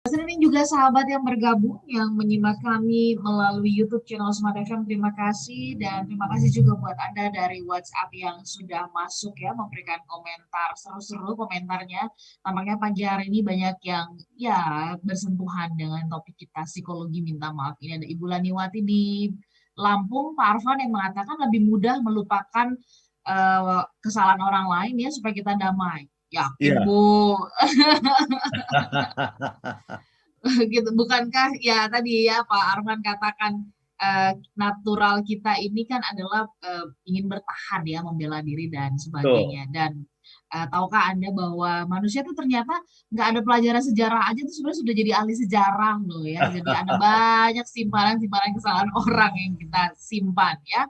Ini juga sahabat yang bergabung yang menyimak kami melalui YouTube channel Smart FM. Terima kasih dan terima kasih juga buat Anda dari WhatsApp yang sudah masuk ya memberikan komentar seru-seru komentarnya. Tampaknya pagi hari ini banyak yang ya bersentuhan dengan topik kita psikologi minta maaf. Ini ada Ibu Laniwati di Lampung, Pak Arfan yang mengatakan lebih mudah melupakan kesalahan orang lain ya supaya kita damai. Yakin Iya. Bu. Gitu bukankah ya tadi ya Pak Arman katakan natural kita ini kan adalah ingin bertahan ya membela diri dan Betul. sebagainya dan tahukah Anda bahwa manusia itu ternyata nggak ada pelajaran sejarah aja tuh sebenarnya sudah jadi ahli sejarah loh ya, jadi ada banyak simpanan-simpanan kesalahan orang yang kita simpan ya.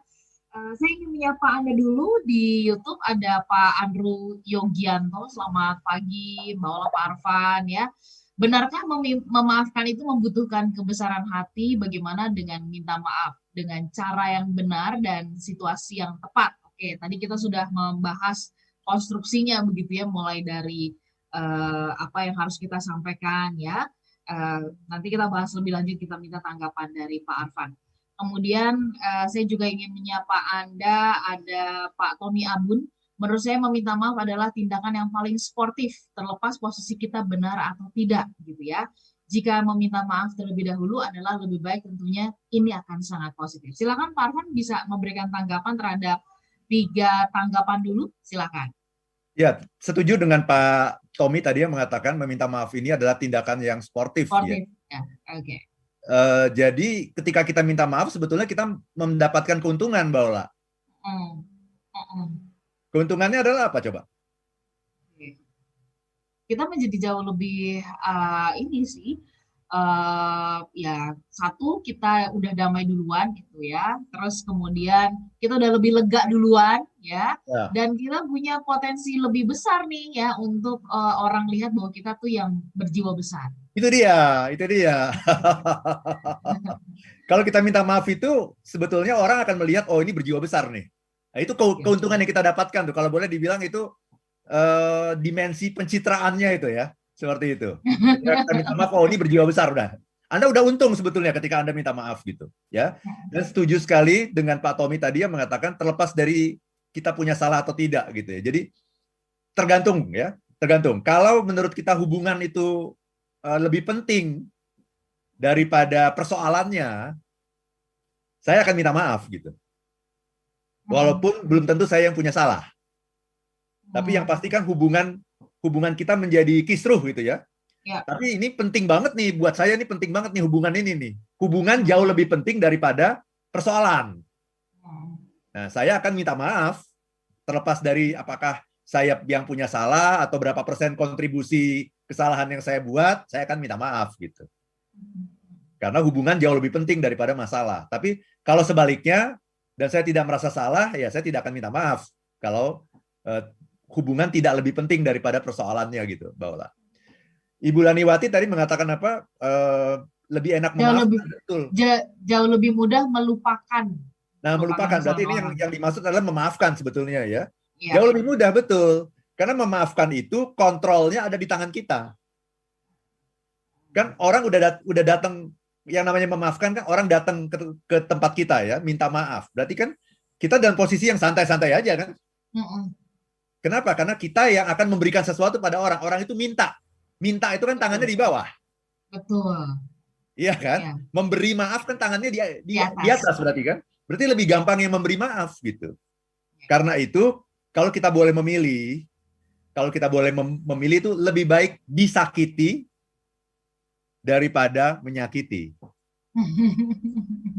Saya ingin menyapa Anda dulu di YouTube ada Pak Andrew Yogianto. Selamat pagi, Mbak Ola, Pak Arfan ya. Benarkah memaafkan itu membutuhkan kebesaran hati? Bagaimana dengan minta maaf dengan cara yang benar dan situasi yang tepat? Oke, tadi kita sudah membahas konstruksinya begitu ya, mulai dari apa yang harus kita sampaikan ya. Nanti kita bahas lebih lanjut, kita minta tanggapan dari Pak Arfan. Kemudian saya juga ingin menyapa Anda, ada Pak Tony Abun. Menurut saya meminta maaf adalah tindakan yang paling sportif, terlepas posisi kita benar atau tidak, gitu ya. Jika meminta maaf terlebih dahulu adalah lebih baik tentunya ini akan sangat positif. Silakan Pak Arfan bisa memberikan tanggapan terhadap 3 tanggapan dulu, silakan. Ya, setuju dengan Pak Tommy tadi yang mengatakan meminta maaf ini adalah tindakan yang sportif ya. Sportif, ya, oke. Okay. Jadi ketika kita minta maaf sebetulnya kita mendapatkan keuntungan, Mbak Ola. Hmm. Hmm. Keuntungannya adalah apa coba? Kita menjadi jauh lebih ini sih ya satu kita udah damai duluan gitu ya, terus kemudian kita udah lebih lega duluan ya, Ya. dan kita punya potensi lebih besar nih ya untuk orang lihat bahwa kita tuh yang berjiwa besar. Itu dia, itu dia. Kalau kita minta maaf itu sebetulnya orang akan melihat oh ini berjiwa besar nih. Nah, itu keuntungan yang kita dapatkan tuh. Kalau boleh dibilang itu dimensi pencitraannya itu ya, seperti itu. Ketika kita minta maaf, oh ini berjiwa besar udah. Anda udah untung sebetulnya ketika Anda minta maaf gitu, ya. Dan setuju sekali dengan Pak Tommy tadi yang mengatakan terlepas dari kita punya salah atau tidak gitu ya. Jadi tergantung ya, tergantung. Kalau menurut kita hubungan itu lebih penting daripada persoalannya, saya akan minta maaf gitu. Walaupun belum tentu saya yang punya salah. Tapi yang pasti kan hubungan kita menjadi kisruh gitu ya. Ya. Tapi ini penting banget nih buat saya, ini penting banget nih hubungan ini nih. Hubungan jauh lebih penting daripada persoalan. Nah, saya akan minta maaf terlepas dari apakah saya yang punya salah atau berapa persen kontribusi kesalahan yang saya buat, saya akan minta maaf gitu. Karena hubungan jauh lebih penting daripada masalah. Tapi kalau sebaliknya dan saya tidak merasa salah, ya saya tidak akan minta maaf kalau hubungan tidak lebih penting daripada persoalannya gitu, Mbak Ola. Ibu Laniwati tadi mengatakan apa? Lebih enak memaafkan, betul. Jauh lebih mudah melupakan. Nah, melupakan berarti kesalahan ini orang. yang dimaksud adalah memaafkan sebetulnya ya. Ya. Jauh lebih mudah, betul. Karena memaafkan itu kontrolnya ada di tangan kita. Kan orang udah datang, yang namanya memaafkan kan orang datang ke tempat kita ya, minta maaf. Berarti kan kita dalam posisi yang santai-santai aja kan. Kenapa? Karena kita yang akan memberikan sesuatu pada orang. Orang itu minta. Minta itu kan tangannya di bawah. Betul. Iya kan? Ya. Memberi maaf kan tangannya Di di atas berarti kan? Berarti lebih gampang yang memberi maaf gitu. Karena itu kalau kita boleh memilih, memilih itu lebih baik disakiti daripada menyakiti.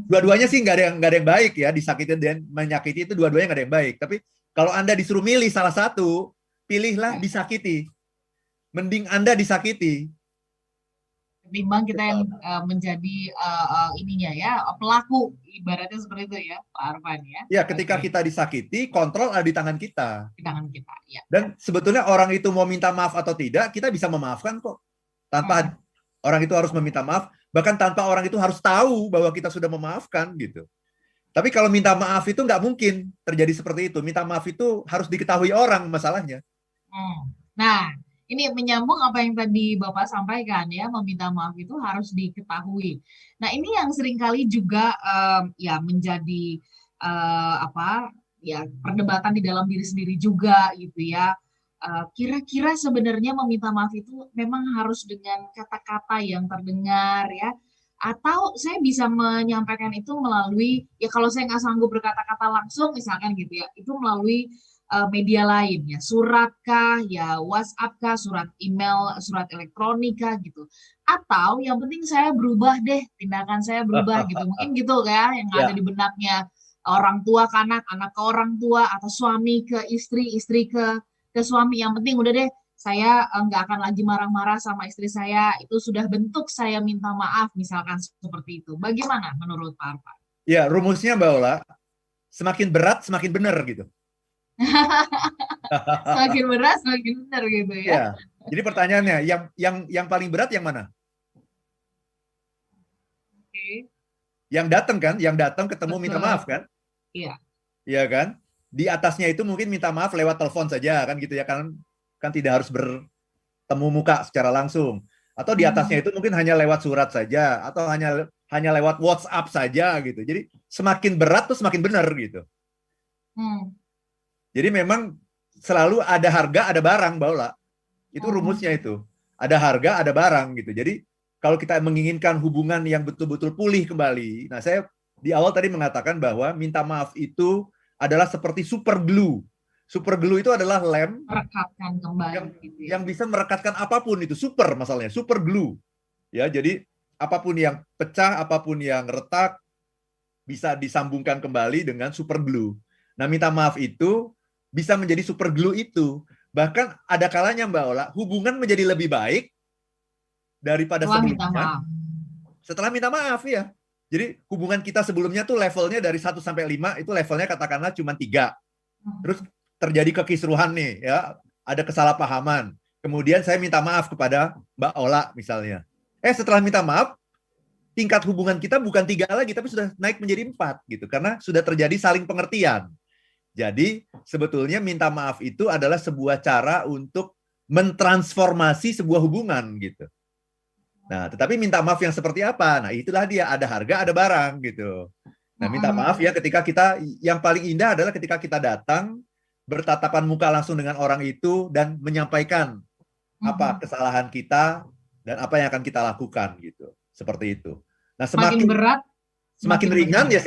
Dua-duanya sih nggak ada yang baik ya, disakiti dan menyakiti itu dua-duanya nggak ada yang baik. Tapi kalau Anda disuruh milih salah satu, pilihlah disakiti. Mending Anda disakiti. Ketimbang kita yang menjadi ininya ya, pelaku, ibaratnya seperti itu ya, Pak Arfan ya. Ya, ketika kita disakiti, kontrol ada di tangan kita. Di tangan kita, ya. Dan sebetulnya orang itu mau minta maaf atau tidak, kita bisa memaafkan kok. Tanpa orang itu harus meminta maaf, bahkan tanpa orang itu harus tahu bahwa kita sudah memaafkan gitu. Tapi kalau minta maaf itu nggak mungkin terjadi seperti itu. Minta maaf itu harus diketahui orang masalahnya. Nah, Ini menyambung apa yang tadi Bapak sampaikan ya, meminta maaf itu harus diketahui. Nah, ini yang seringkali juga ya menjadi apa ya perdebatan di dalam diri sendiri juga gitu ya. Kira-kira sebenarnya meminta maaf itu memang harus dengan kata-kata yang terdengar ya, atau saya bisa menyampaikan itu melalui ya kalau saya nggak sanggup berkata-kata langsung misalkan gitu ya, itu melalui media lain ya, surat kah, ya WhatsApp kah, surat email, surat elektronik kah gitu. Atau yang penting saya berubah deh, tindakan saya berubah gitu. Mungkin gitu ya yang ada Ya, di benaknya orang tua ke anak ke orang tua, atau suami ke istri, istri ke suami. Yang penting udah deh, saya nggak akan lagi marah-marah sama istri saya. Itu sudah bentuk saya minta maaf, misalkan seperti itu. Bagaimana menurut Pak Arfan? ya rumusnya Mbak Ola, semakin berat semakin benar gitu. Semakin berat, semakin benar gitu ya. Ya. Jadi pertanyaannya, yang paling berat yang mana? Oke, Yang datang kan, yang datang ketemu minta betul. maaf kan? Iya. Iya kan? Di atasnya itu mungkin minta maaf lewat telepon saja kan gitu ya kan? Kan tidak harus bertemu muka secara langsung. Atau di atasnya Hmm. itu mungkin hanya lewat surat saja atau hanya lewat WhatsApp saja gitu. Jadi semakin berat tuh semakin benar gitu. Hmm. Jadi memang selalu ada harga, ada barang, Baula. Itu Hmm. rumusnya itu. Ada harga, ada barang gitu. Jadi kalau kita menginginkan hubungan yang betul-betul pulih kembali, nah saya di awal tadi mengatakan bahwa minta maaf itu adalah seperti super glue. Super glue itu adalah lem Merekatkan yang kembali gitu ya. yang bisa merekatkan apapun itu, super masalahnya, super glue. Ya, jadi apapun yang pecah, apapun yang retak bisa disambungkan kembali dengan super glue. Nah, minta maaf itu bisa menjadi super glue itu. Bahkan ada kalanya Mbak Ola, hubungan menjadi lebih baik daripada Setelah minta sebelumnya maaf. setelah minta maaf ya. Jadi hubungan kita sebelumnya tuh levelnya dari 1 sampai 5 itu levelnya katakanlah cuma 3. Hmm. Terus terjadi kekisruhan nih ya, ada kesalahpahaman. Kemudian saya minta maaf kepada Mbak Ola misalnya. Setelah minta maaf, tingkat hubungan kita bukan 3 lagi, tapi sudah naik menjadi 4 gitu, karena sudah terjadi saling pengertian. Jadi sebetulnya minta maaf itu adalah sebuah cara untuk mentransformasi sebuah hubungan gitu. Nah, tetapi minta maaf yang seperti apa? Nah, itulah dia, ada harga, ada barang gitu. Nah, minta maaf Hmm. ya ketika kita, yang paling indah adalah ketika kita datang bertatapan muka langsung dengan orang itu dan menyampaikan apa Hmm. kesalahan kita dan apa yang akan kita lakukan gitu. Seperti itu. Nah, Semakin semakin berat, semakin semakin ringan benar. ya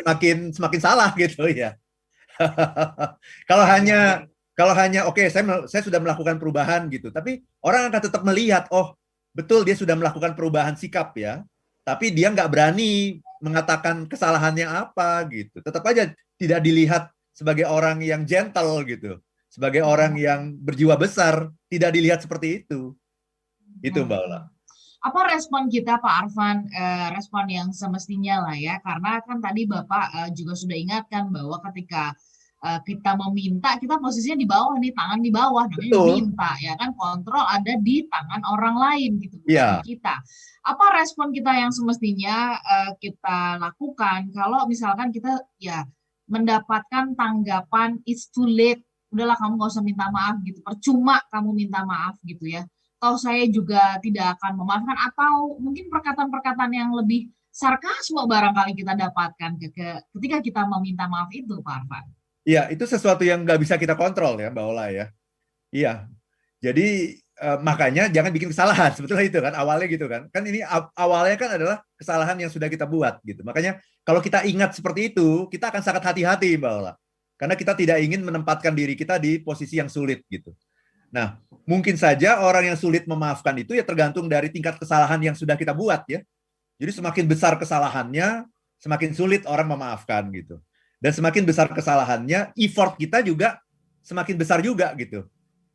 semakin salah gitu ya. kalau Ya, ya, ya. hanya kalau hanya oke, saya sudah melakukan perubahan gitu, tapi orang akan tetap melihat, oh betul dia sudah melakukan perubahan sikap ya, tapi dia nggak berani mengatakan kesalahannya apa gitu. Tetap aja tidak dilihat sebagai orang yang gentle gitu, sebagai orang Hmm. yang berjiwa besar, tidak dilihat seperti itu. Itu Hmm. Mbak Ola. Hmm. Apa respon kita Pak Arfan, respon yang semestinya lah ya, karena kan tadi Bapak juga sudah ingatkan bahwa ketika kita meminta, kita posisinya di bawah nih, tangan di bawah, namanya Betul. meminta ya kan, kontrol ada di tangan orang lain gitu, bukan di Iya. kita. Apa respon kita yang semestinya kita lakukan kalau misalkan kita ya mendapatkan tanggapan it's too late, udahlah kamu nggak usah minta maaf gitu, percuma kamu minta maaf gitu ya, atau saya juga tidak akan memaafkan, atau mungkin perkataan-perkataan yang lebih sarkasme barangkali kita dapatkan ketika kita meminta maaf itu, Pak Arfan. Iya, itu sesuatu yang nggak bisa kita kontrol ya, Mbak Ola ya. Iya, jadi makanya jangan bikin kesalahan. Sebetulnya itu kan awalnya gitu kan. Kan ini awalnya kan adalah kesalahan yang sudah kita buat gitu. Makanya kalau kita ingat seperti itu, kita akan sangat hati-hati, Mbak Ola. Karena kita tidak ingin menempatkan diri kita di posisi yang sulit gitu. Nah, mungkin saja orang yang sulit memaafkan itu ya tergantung dari tingkat kesalahan yang sudah kita buat ya. Jadi semakin besar kesalahannya, semakin sulit orang memaafkan gitu. Dan semakin besar kesalahannya, effort kita juga semakin besar juga gitu.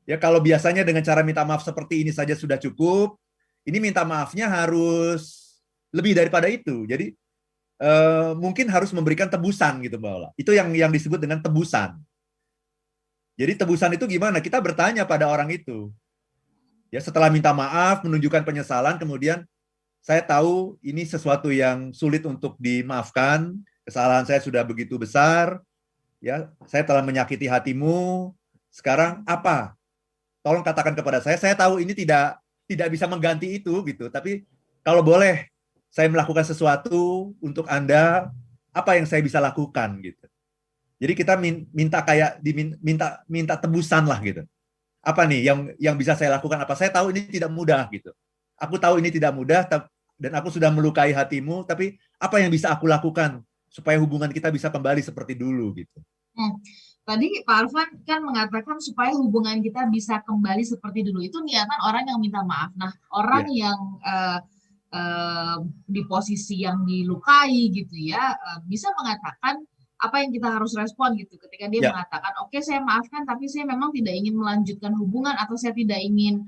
Ya kalau biasanya dengan cara minta maaf seperti ini saja sudah cukup, ini minta maafnya harus lebih daripada itu. Jadi mungkin harus memberikan tebusan gitu Mbak Ola. Itu yang disebut dengan tebusan. Jadi tebusan itu gimana? Kita bertanya pada orang itu. Ya setelah minta maaf, menunjukkan penyesalan, kemudian saya tahu ini sesuatu yang sulit untuk dimaafkan. Kesalahan saya sudah begitu besar. Ya, saya telah menyakiti hatimu. Sekarang apa tolong katakan kepada saya tahu ini tidak bisa mengganti itu gitu, tapi kalau boleh saya melakukan sesuatu untuk Anda, apa yang saya bisa lakukan gitu. Jadi kita minta kayak minta tebusan lah gitu. Apa nih yang bisa saya lakukan? Apa saya tahu ini tidak mudah gitu. Aku tahu ini tidak mudah dan aku sudah melukai hatimu, tapi apa yang bisa aku lakukan supaya hubungan kita bisa kembali seperti dulu gitu. Tadi Pak Arfan kan mengatakan supaya hubungan kita bisa kembali seperti dulu. Itu niatan orang yang minta maaf. Nah, orang yang di posisi yang dilukai gitu ya, bisa mengatakan apa yang kita harus respon gitu ketika dia mengatakan, oke, saya maafkan, tapi saya memang tidak ingin melanjutkan hubungan atau saya tidak ingin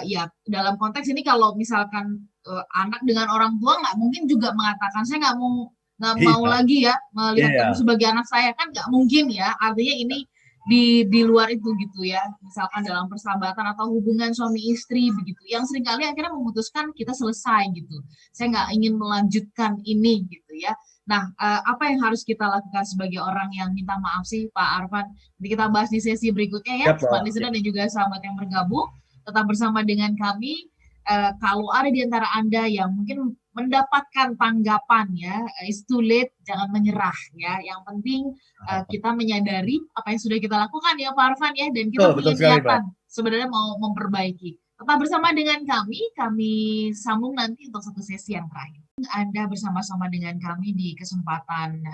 ya dalam konteks ini kalau misalkan anak dengan orang tua nggak mungkin juga mengatakan saya nggak mau lagi ya melihat kamu sebagai anak saya, kan nggak mungkin ya, artinya ini di luar itu gitu ya, misalkan dalam persahabatan atau hubungan suami istri begitu yang seringkali akhirnya memutuskan kita selesai gitu, saya nggak ingin melanjutkan ini gitu ya. Nah, apa yang harus kita lakukan sebagai orang yang minta maaf sih Pak Arfan? Nanti kita bahas di sesi berikutnya ya, Smart Listener dan juga sahabat yang bergabung, tetap bersama dengan kami. Kalau ada di antara Anda yang mungkin mendapatkan tanggapan ya, it's too late, jangan menyerah ya. Yang penting kita menyadari apa yang sudah kita lakukan ya Pak Arfan ya, dan kita punya niatan sebenarnya mau memperbaiki. Tetap bersama dengan kami sambung nanti untuk satu sesi yang terakhir. Anda bersama-sama dengan kami di kesempatan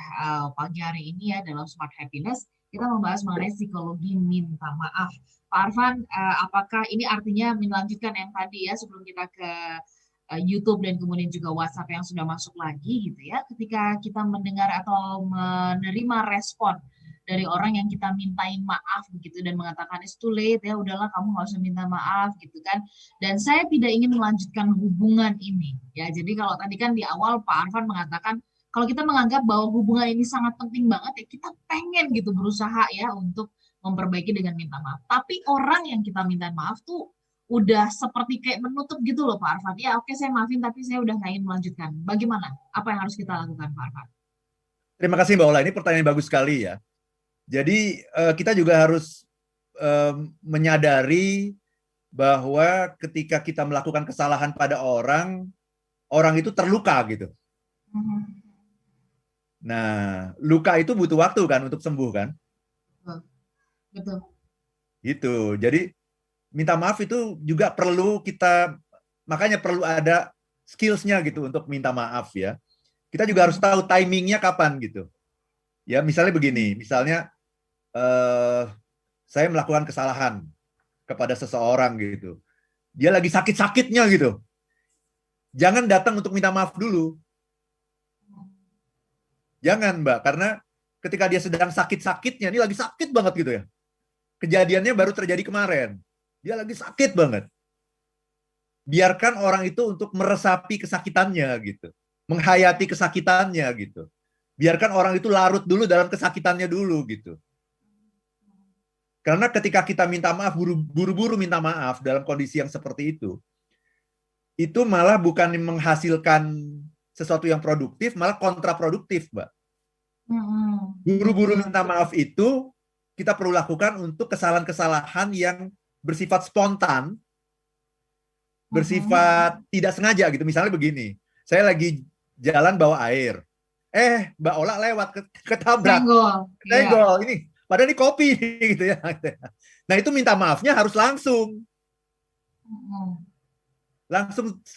pagi hari ini ya dalam Smart Happiness. Kita membahas mengenai psikologi minta maaf. Pak Arfan, apakah ini artinya melanjutkan yang tadi ya sebelum kita ke YouTube dan kemudian juga WhatsApp yang sudah masuk lagi gitu ya, ketika kita mendengar atau menerima respon dari orang yang kita mintain maaf begitu dan mengatakan it's too late ya, udahlah kamu nggak usah minta maaf gitu kan, dan saya tidak ingin melanjutkan hubungan ini ya. Jadi kalau tadi kan di awal Pak Arfan mengatakan kalau kita menganggap bahwa hubungan ini sangat penting banget ya, kita pengen gitu berusaha ya untuk memperbaiki dengan minta maaf, tapi orang yang kita minta maaf tuh udah seperti kayak menutup gitu loh Pak Arfan. Ya oke, saya maafin tapi saya udah nggak ingin melanjutkan. Bagaimana? Apa yang harus kita lakukan Pak Arfan? Terima kasih Mbak Ola, ini pertanyaan bagus sekali ya. Jadi kita juga harus menyadari bahwa ketika kita melakukan kesalahan pada orang itu terluka gitu. Nah, luka itu butuh waktu kan untuk sembuh kan? Betul. Gitu. Jadi minta maaf itu juga perlu makanya perlu ada skills-nya gitu untuk minta maaf ya. Kita juga harus tahu timingnya kapan gitu. Ya, misalnya begini, misalnya saya melakukan kesalahan kepada seseorang gitu. Dia lagi sakit-sakitnya gitu. Jangan datang untuk minta maaf dulu. Jangan, Mbak, karena ketika dia sedang sakit-sakitnya, ini lagi sakit banget gitu ya. Kejadiannya baru terjadi kemarin. Dia lagi sakit banget. Biarkan orang itu untuk meresapi kesakitannya gitu. Menghayati kesakitannya gitu. Biarkan orang itu larut dulu dalam kesakitannya dulu gitu. Karena ketika kita minta maaf, buru-buru minta maaf dalam kondisi yang seperti itu malah bukan menghasilkan sesuatu yang produktif, malah kontraproduktif, Mbak. Buru-buru minta maaf itu kita perlu lakukan untuk kesalahan-kesalahan yang bersifat spontan, bersifat tidak sengaja gitu. Misalnya begini, saya lagi jalan bawa air, Mbak Ola lewat ketabrak, senggol, ini padahal ini kopi gitu ya. Nah itu minta maafnya harus langsung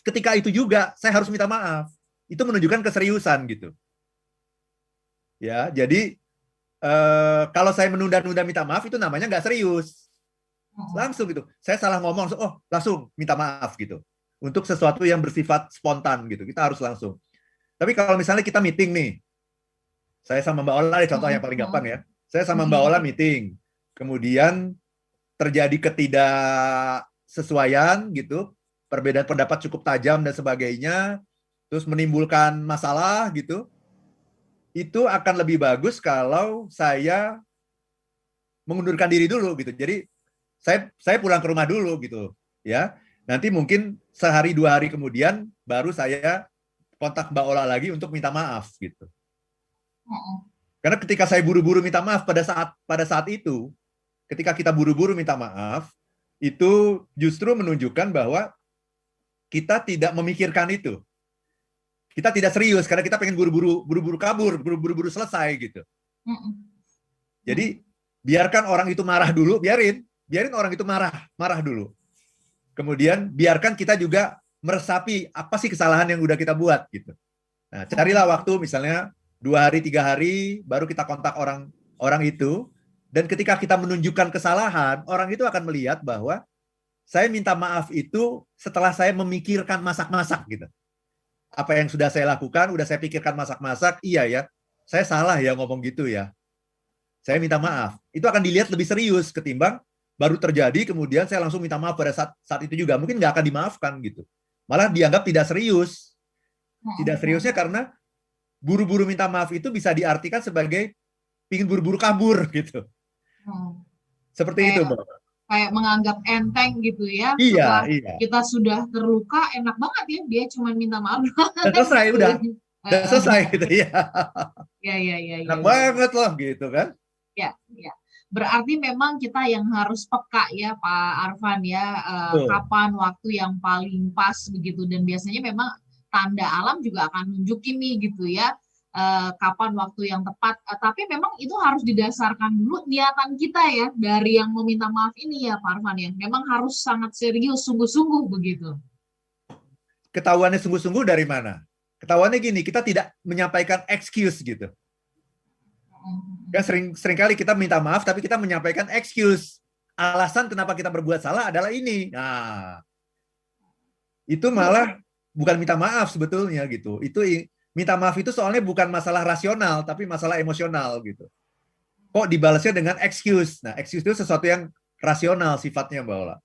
ketika itu juga saya harus minta maaf. Itu menunjukkan keseriusan gitu. Ya, jadi kalau saya menunda-nunda minta maaf itu namanya nggak serius. Langsung gitu. Saya salah ngomong, langsung minta maaf gitu. Untuk sesuatu yang bersifat spontan gitu. Kita harus langsung. Tapi kalau misalnya kita meeting nih, saya sama Mbak Ola, contoh yang paling gampang ya. Saya sama Mbak Ola meeting. Kemudian terjadi ketidaksesuaian gitu. Perbedaan pendapat cukup tajam dan sebagainya. Terus menimbulkan masalah gitu. Itu akan lebih bagus kalau saya mengundurkan diri dulu gitu. Jadi saya pulang ke rumah dulu gitu ya. Nanti mungkin sehari 2 hari kemudian baru saya kontak Mbak Ola lagi untuk minta maaf gitu. Karena ketika saya buru-buru minta maaf pada saat itu, ketika kita buru-buru minta maaf, itu justru menunjukkan bahwa kita tidak memikirkan itu. Kita tidak serius karena kita pengen buru-buru kabur, buru-buru selesai gitu. Jadi biarkan orang itu marah dulu, biarin orang itu marah dulu. Kemudian biarkan kita juga meresapi apa sih kesalahan yang udah kita buat gitu. Nah, carilah waktu misalnya 2 hari, 3 hari, baru kita kontak orang itu. Dan ketika kita menunjukkan kesalahan, orang itu akan melihat bahwa saya minta maaf itu setelah saya memikirkan masak-masak gitu. Apa yang sudah saya lakukan, udah saya pikirkan masak-masak, iya ya, saya salah ya ngomong gitu ya. Saya minta maaf. Itu akan dilihat lebih serius ketimbang baru terjadi, kemudian saya langsung minta maaf pada saat itu juga. Mungkin nggak akan dimaafkan gitu. Malah dianggap tidak serius. Tidak seriusnya karena buru-buru minta maaf itu bisa diartikan sebagai pingin buru-buru kabur gitu. Seperti itu, Mbak. Kayak menganggap enteng gitu ya. Iya, Setelah iya. kita sudah terluka, enak banget ya dia cuma minta maaf. Dan selesai udah. Dan selesai gitu ya. Ya. Enak banget loh gitu kan. Ya. Berarti memang kita yang harus peka ya Pak Arfan ya, kapan waktu yang paling pas begitu, dan biasanya memang tanda alam juga akan nunjukin nih gitu ya, kapan waktu yang tepat. Tapi memang itu harus didasarkan dulu niatan kita ya dari yang meminta maaf ini ya Pak Arfan ya. Memang harus sangat serius, sungguh-sungguh begitu. Ketahuannya sungguh-sungguh dari mana? Ketahuannya gini, kita tidak menyampaikan excuse gitu. Ya sering kali kita minta maaf tapi kita menyampaikan excuse. Alasan kenapa kita berbuat salah adalah ini. Nah, itu malah bukan minta maaf sebetulnya gitu. Itu minta maaf itu soalnya bukan masalah rasional tapi masalah emosional gitu. Kok dibalasnya dengan excuse? Nah, excuse itu sesuatu yang rasional sifatnya, Mbak Ola.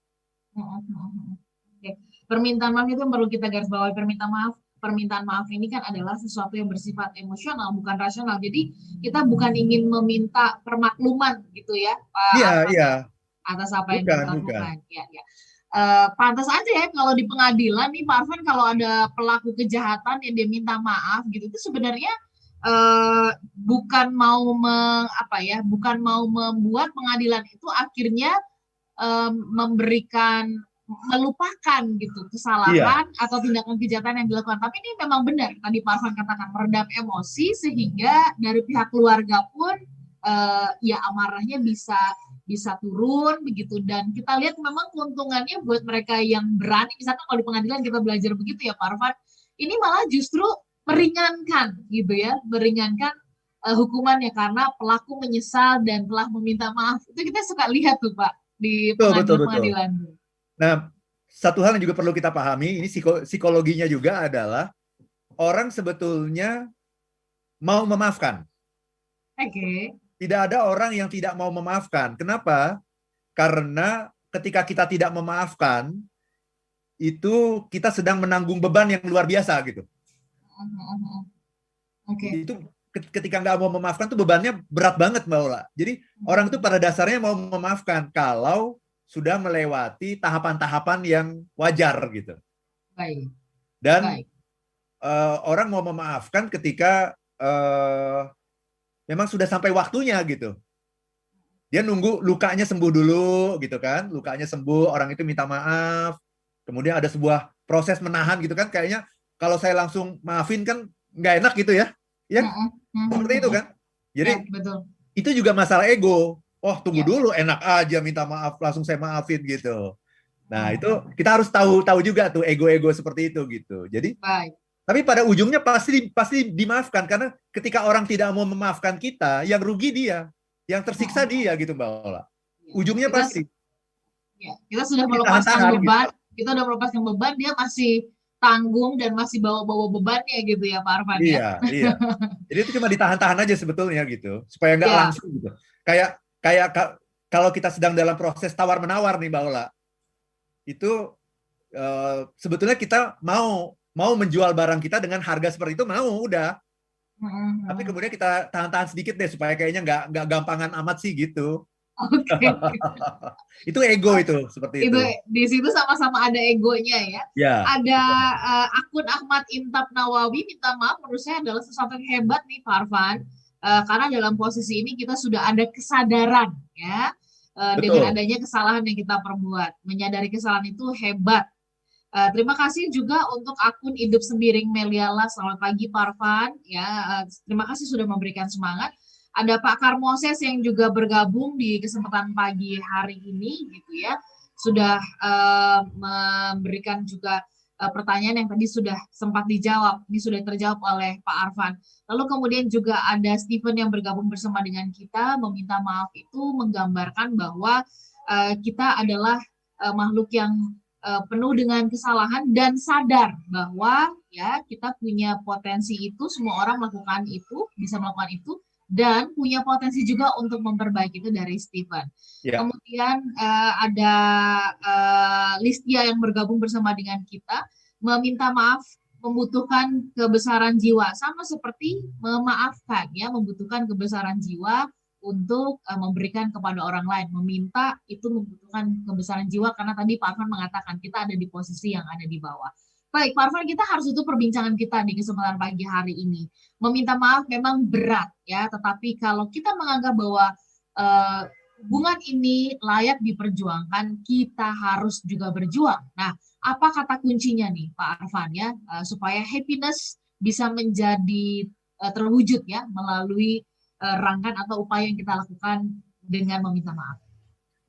Permintaan maaf itu yang perlu kita garis bawahi. Permintaan maaf ini kan adalah sesuatu yang bersifat emosional, bukan rasional. Jadi kita bukan ingin meminta permakluman gitu ya, Pak Arfan, iya. Atas apa yang kita lakukan. Ya. Pantas aja ya kalau di pengadilan nih Pak Arfan, kalau ada pelaku kejahatan yang dia minta maaf gitu, itu sebenarnya bukan mau membuat pengadilan itu akhirnya melupakan gitu kesalahan atau tindakan kejahatan yang dilakukan. Tapi ini memang benar tadi Pak Arfan katakan, meredam emosi sehingga dari pihak keluarga pun ya amarahnya bisa turun begitu. Dan kita lihat memang keuntungannya buat mereka yang berani, misalkan kalau di pengadilan kita belajar begitu ya Pak Arfan, ini malah justru meringankan gitu ya, meringankan hukumannya karena pelaku menyesal dan telah meminta maaf. Itu kita suka lihat tuh Pak di pengadilan. Nah, satu hal yang juga perlu kita pahami, ini psikologinya juga adalah orang sebetulnya mau memaafkan. Oke. Tidak ada orang yang tidak mau memaafkan. Kenapa? Karena ketika kita tidak memaafkan, itu kita sedang menanggung beban yang luar biasa gitu. Itu ketika nggak mau memaafkan tuh bebannya berat banget Mbak Ola. Jadi orang itu pada dasarnya mau memaafkan kalau sudah melewati tahapan-tahapan yang wajar gitu. Baik. Dan orang mau memaafkan ketika memang sudah sampai waktunya gitu. Dia nunggu lukanya sembuh dulu gitu kan. Lukanya sembuh, orang itu minta maaf. Kemudian ada sebuah proses menahan gitu kan. Kayaknya kalau saya langsung maafin kan nggak enak gitu ya. Ya, seperti itu kan. Jadi betul. Itu juga masalah ego. Oh, tunggu dulu, enak aja minta maaf, langsung saya maafin gitu. Nah, itu kita harus tahu juga tuh ego-ego seperti itu gitu. Jadi, tapi pada ujungnya pasti dimaafkan karena ketika orang tidak mau memaafkan kita, yang rugi dia, yang tersiksa dia gitu Mbak Ola. Ujungnya pasti. Kita sudah melepaskan beban, kita udah melepaskan beban, dia masih tanggung dan masih bawa-bawa bebannya gitu ya Pak Arfan ya. Iya. Jadi itu cuma ditahan-tahan aja sebetulnya gitu, supaya nggak langsung gitu. Kayak kalau kita sedang dalam proses tawar-menawar nih Mbak Ola, itu sebetulnya kita mau menjual barang kita dengan harga seperti itu, udah. Tapi kemudian kita tahan-tahan sedikit deh supaya kayaknya nggak gampangan amat sih gitu. Oke. Itu ego itu seperti itu. Di situ sama-sama ada egonya ya. Ada akun Ahmad Intab Nawawi minta maaf, menurut saya adalah sesuatu yang hebat nih Pak Arfan. Karena dalam posisi ini kita sudah ada kesadaran ya. dengan Betul. adanya kesalahan yang kita perbuat. Menyadari kesalahan itu hebat. Terima kasih juga untuk akun Hidup Sembiring Meliala. Selamat pagi Pak Arfan. Ya, terima kasih sudah memberikan semangat. Ada Pak Karmoses yang juga bergabung di kesempatan pagi hari ini, gitu ya. Sudah memberikan juga pertanyaan yang tadi sudah sempat dijawab. Ini sudah terjawab oleh Pak Arfan. Lalu kemudian juga ada Stephen yang bergabung bersama dengan kita. Meminta maaf itu menggambarkan bahwa kita adalah makhluk yang penuh dengan kesalahan dan sadar bahwa ya kita punya potensi itu, semua orang melakukan itu, bisa melakukan itu, dan punya potensi juga untuk memperbaiki itu dari Stephen. Ya. Kemudian ada Listia yang bergabung bersama dengan kita, meminta maaf, membutuhkan kebesaran jiwa, sama seperti memaafkan, ya, membutuhkan kebesaran jiwa untuk memberikan kepada orang lain, meminta itu membutuhkan kebesaran jiwa, karena tadi Pak Arfan mengatakan kita ada di posisi yang ada di bawah. Baik, Pak Arfan, kita harus tutup perbincangan kita di kesempatan pagi hari ini. Meminta maaf memang berat, ya, tetapi kalau kita menganggap bahwa hubungan ini layak diperjuangkan, kita harus juga berjuang. Nah, apa kata kuncinya nih Pak Arfan, ya, supaya happiness bisa menjadi terwujud, ya, melalui rangkaian atau upaya yang kita lakukan dengan meminta maaf.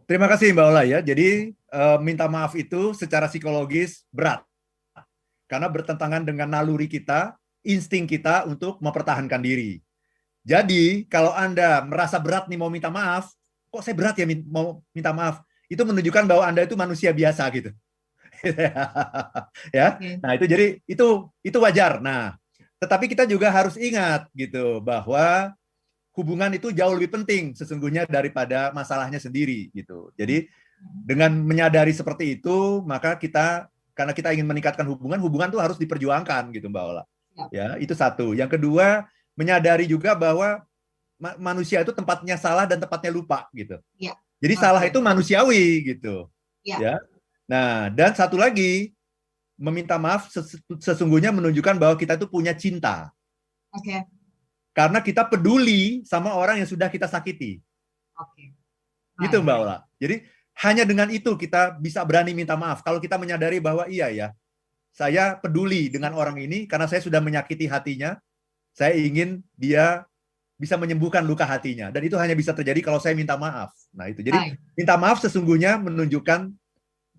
Terima kasih Mbak Ola ya. Jadi minta maaf itu secara psikologis berat. Karena bertentangan dengan naluri kita, insting kita untuk mempertahankan diri. Jadi kalau Anda merasa berat nih mau minta maaf, kok saya berat ya mau minta maaf? Itu menunjukkan bahwa Anda itu manusia biasa gitu. Ya. Okay. Nah, itu jadi itu wajar. Nah, tetapi kita juga harus ingat gitu bahwa hubungan itu jauh lebih penting sesungguhnya daripada masalahnya sendiri gitu. Jadi dengan menyadari seperti itu, maka kita karena kita ingin meningkatkan hubungan tuh harus diperjuangkan gitu Mbak Ola. Ya, itu satu. Yang kedua, menyadari juga bahwa manusia itu tempatnya salah dan tempatnya lupa gitu. Ya. Jadi salah itu manusiawi gitu. Ya. Nah, dan satu lagi, meminta maaf sesungguhnya menunjukkan bahwa kita itu punya cinta. Oke. Karena kita peduli sama orang yang sudah kita sakiti. Oke. Gitu Mbak Ola. Jadi hanya dengan itu kita bisa berani minta maaf. Kalau kita menyadari bahwa iya ya, saya peduli dengan orang ini karena saya sudah menyakiti hatinya. Saya ingin dia bisa menyembuhkan luka hatinya. Dan itu hanya bisa terjadi kalau saya minta maaf. Nah itu. Jadi minta maaf sesungguhnya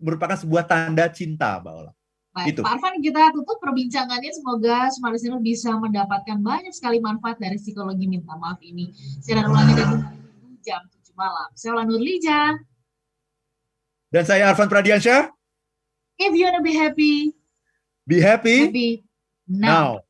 merupakan sebuah tanda cinta Mbak Ola. Baik, Itu. Pak Arfan, kita tutup perbincangannya. Semoga semua listener bisa mendapatkan banyak sekali manfaat dari psikologi minta maaf ini. Siaran ulangi dari jam 7 malam. Saya Ola Nurlija. Dan saya Arfan Pradiansyah. If you wanna be happy Be happy now.